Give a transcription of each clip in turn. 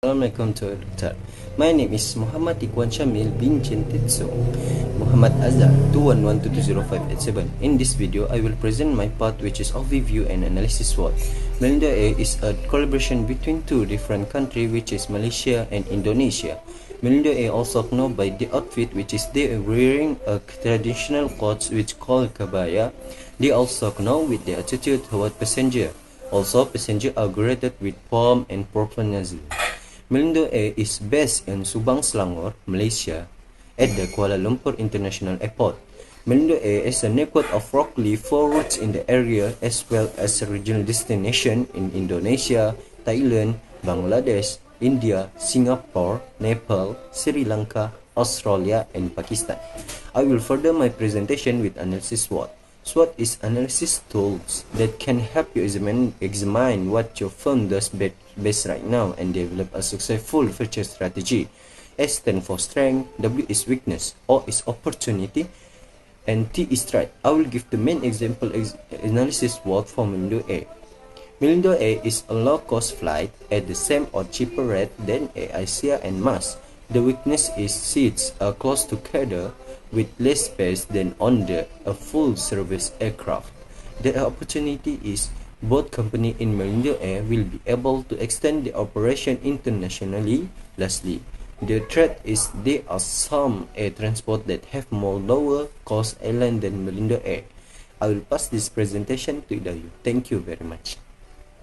Assalamualaikum warahmatullahi. My name is Muhammad Ikhwan Syamil bin Cintetso Muhammad Azhar 21122057. In this video, I will present my part, which is overview and analysis SWOT. Melindo A is a collaboration between two different countries, which is Malaysia and Indonesia. Melindo A also known by the outfit, which is they are wearing a traditional clothes which called kabaya. They also know with the attitude toward passenger. Also, passengers are greeted with warm and professionalism. Melindo A is based in Subang, Selangor, Malaysia, at the Kuala Lumpur International Airport. Melindo A is a network of roughly 4 routes in the area, as well as a regional destination in Indonesia, Thailand, Bangladesh, India, Singapore, Nepal, Sri Lanka, Australia, and Pakistan. I will further my presentation with analysis SWOT. SWOT is analysis tools that can help you examine what your firm does best right now and develop a successful future strategy. S stands for strength, W is weakness, O is opportunity, and T is threat. I will give the main example analysis SWOT for Melindo A. Melindo A is a low-cost flight at the same or cheaper rate than AirAsia and MAS. The weakness is seats are close together with less space than on a full-service aircraft. The opportunity is both companies in Melindo Air will be able to extend the operation internationally. Lastly, the threat is there are some air transport that have more lower cost airline than Melindo Air. I will pass this presentation to Dayu. Thank you very much.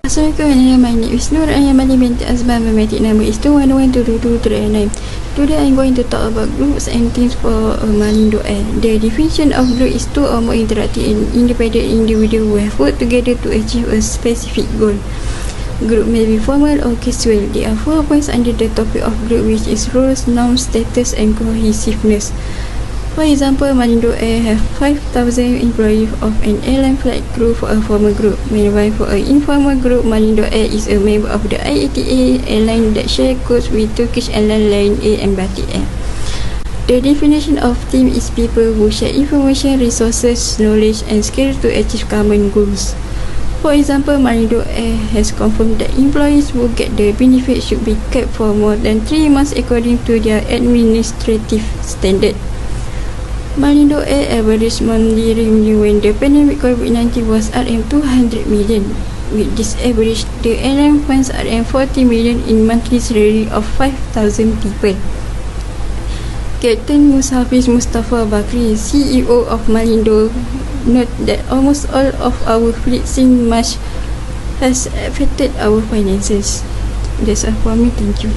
Assalamualaikum, my name is Nur. I am Aliminti Azban. My matic number is 2112239. Today I am going to talk about groups and teams for Melindo Air. The definition of group is two or more interactive and independent individuals who have worked together to achieve a specific goal. Group may be formal or casual. There are 4 points under the topic of group, which is roles, norms, status, and cohesiveness. For example, Melindo Air have 5,000 employees of an airline flight crew for a formal group. Meanwhile, for an informal group, Melindo Air is a member of the IATA airline that share codes with Turkish airline Lion Air and Batik Air. The definition of team is people who share information, resources, knowledge, and skills to achieve common goals. For example, Melindo Air has confirmed that employees who get the benefit should be kept for more than 3 months according to their administrative standard. Melindo Air average monthly revenue when the pandemic COVID-19 was RM200 million. With this average, the airline funds RM40 million in monthly salary of 5,000 people. Captain Mushafiz Mustafa Bakri, CEO of Melindo, note that almost all of our fleet since March has affected our finances. That's all for me. Thank you.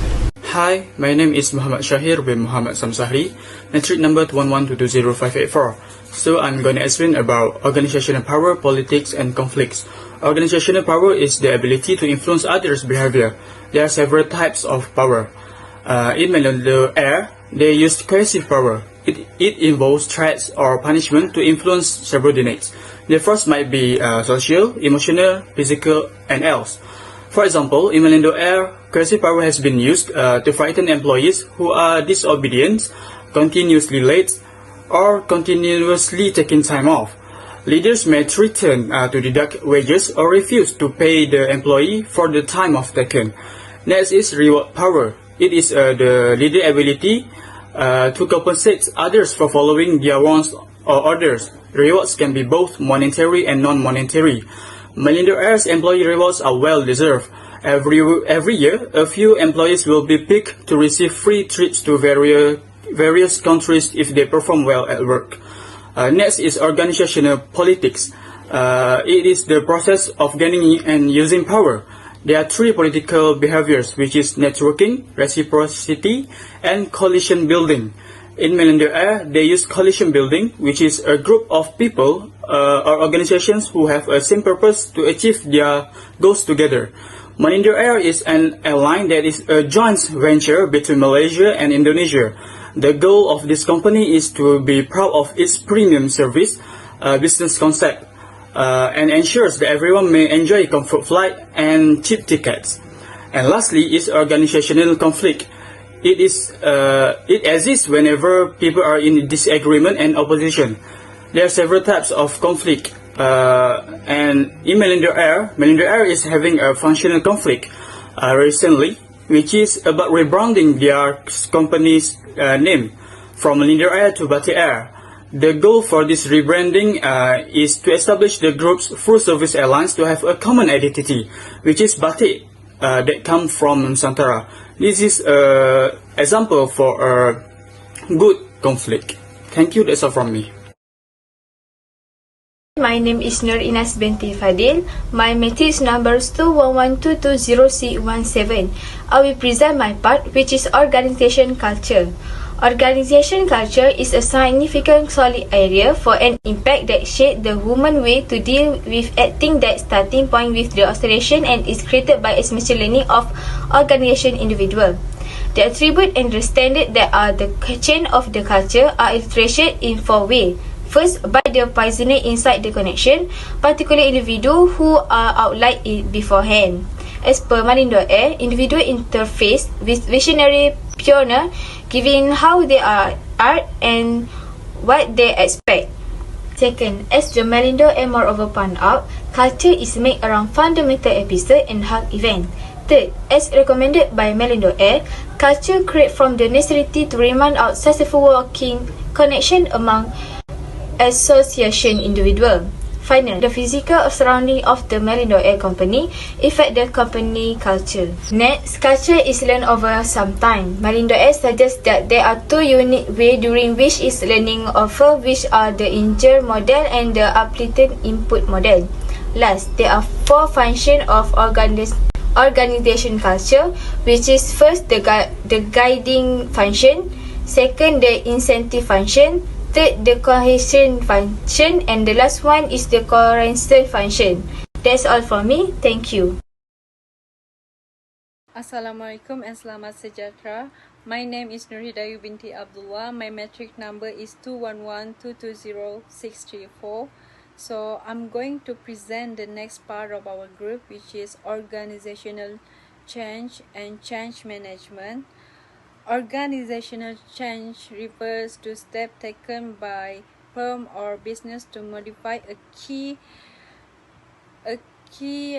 Hi, my name is Muhammad Shahir bin Muhammad Samsahri, metric number 212200584. So I'm going to explain about organizational power, politics, and conflicts. Organizational power is the ability to influence others' behavior. There are several types of power. In Melindo Air, they use coercive power. It involves threats or punishment to influence subordinates. The first might be social, emotional, physical, and else. For example, in Melindo Air, coercive power has been used to frighten employees who are disobedient, continuously late, or continuously taking time off. Leaders may threaten to deduct wages or refuse to pay the employee for the time off taken. Next is reward power. It is the leader ability to compensate others for following their wants or orders. Rewards can be both monetary and non-monetary. Melindo Air's employee rewards are well deserved. Every year, a few employees will be picked to receive free trips to various countries if they perform well at work. Next is organizational politics. It is the process of gaining and using power. There are 3 political behaviors, which is networking, reciprocity, and coalition building. In Melindo Air, they use coalition building, which is a group of people or organizations who have a same purpose to achieve their goals together. Melindo Air is an airline that is a joint venture between Malaysia and Indonesia. The goal of this company is to be proud of its premium service business concept and ensures that everyone may enjoy comfort flight and cheap tickets. And lastly is organizational conflict. It exists whenever people are in disagreement and opposition. There are several types of conflict. And in Melindo Air is having a functional conflict. Recently, which is about rebranding their company's name from Malindo Air to Batik Air. The goal for this rebranding is to establish the group's full-service airlines to have a common identity, which is Batik that come from Nusantara. This is an example for a good conflict. Thank you, that's all from me. My name is Nur Inas binti Fadil. My matrix number is 2112220C17. I will present my part, which is organization culture. Organization culture is a significant solid area for an impact that shape the human way to deal with acting that starting point with the observation and is created by a machine learning of organization individual. The attribute and the standard that are the chain of the culture are illustrated in four ways. First, by the pioneer inside the connection, particular individual who are outlined beforehand. As per Malindo Air, individual interface with visionary pioneer, giving how they are and what they expect. Second, as the Malindo Air moreover point out, culture is made around fundamental episode and hard event. Third, as recommended by Malindo Air, culture created from the necessity to remind out successful working connection among association individual. Finally, the physical surrounding of the Malindo Air company affect the company culture. Next, culture is learned over some time. Malindo Air suggests that there are two unique ways during which is learning offer, which are the inner model and the applied input model. Last, there are four functions of organization culture, which is first the guiding function, second the incentive function, third, the cohesion function, and the last one is the cohesion function. That's all from me. Thank you. Assalamualaikum and selamat sejahtera. My name is Nurhidayu binti Abdullah. My matric number is 211220634. So I'm going to present the next part of our group, which is organizational change and change management. Organizational change refers to steps taken by firm or business to modify a key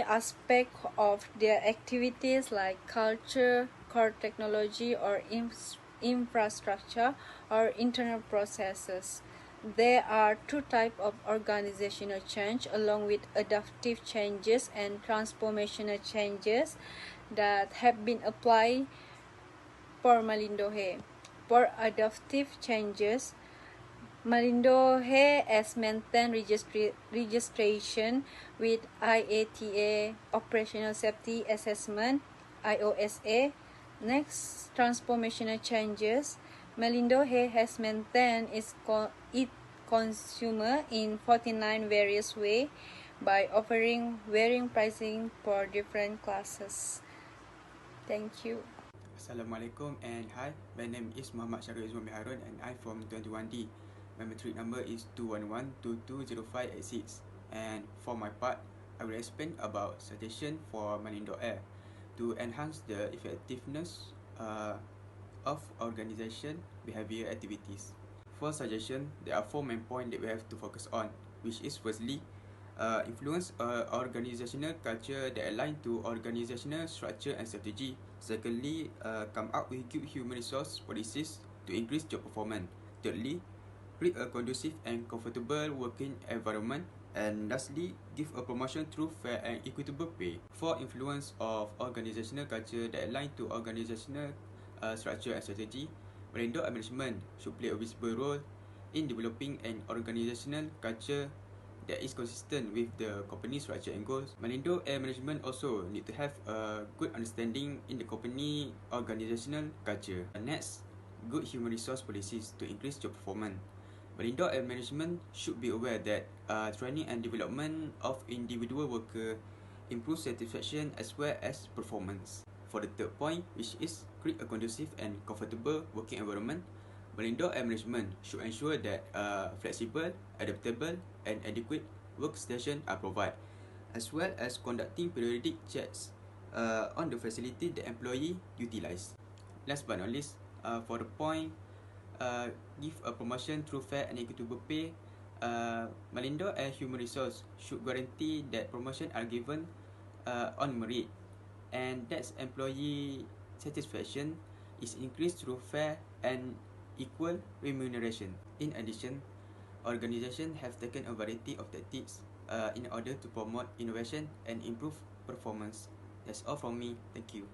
aspect of their activities like culture, core technology or infrastructure or internal processes. There are two types of organizational change along with adaptive changes and transformational changes that have been applied for Malindo Air. For adaptive changes, Malindo Air has maintained registration with IATA Operational Safety Assessment (IOSA). Next, transformational changes. Malindo Air has maintained its consumer in 49 various ways by offering varying pricing for different classes. Thank you. Assalamualaikum and hi, my name is Muhammad Syarul Izwan Harun and I'm from 21D. My matric number is 211220586 and for my part, I will explain about suggestion for Malindo Air to enhance the effectiveness of organization behavior activities. For suggestion, there are four main points that we have to focus on, which is firstly, influence organizational culture that align to organizational structure and strategy. Secondly, come up with good human resource policies to increase job performance. Thirdly, create a conducive and comfortable working environment. And lastly, give a promotion through fair and equitable pay. For influence of organizational culture that align to organizational structure and strategy, Malindo Air management should play a visible role in developing an organizational culture that is consistent with the company structure and goals. Malindo Air management also need to have a good understanding in the company organizational culture. Next, good human resource policies to increase job performance. Malindo Air management should be aware that training and development of individual worker improve satisfaction as well as performance. For the third point, which is create a conducive and comfortable working environment, Malindo Air management should ensure that flexible, adaptable and adequate workstation are provided, as well as conducting periodic checks on the facility the employee utilize. Last but not least, for the point, give a promotion through fair and equitable pay. Malindo Air Human Resource should guarantee that promotion are given on merit, and that's employee satisfaction is increased through fair and equal remuneration. In addition, organizations have taken a variety of tactics in order to promote innovation and improve performance. That's all from me. Thank you.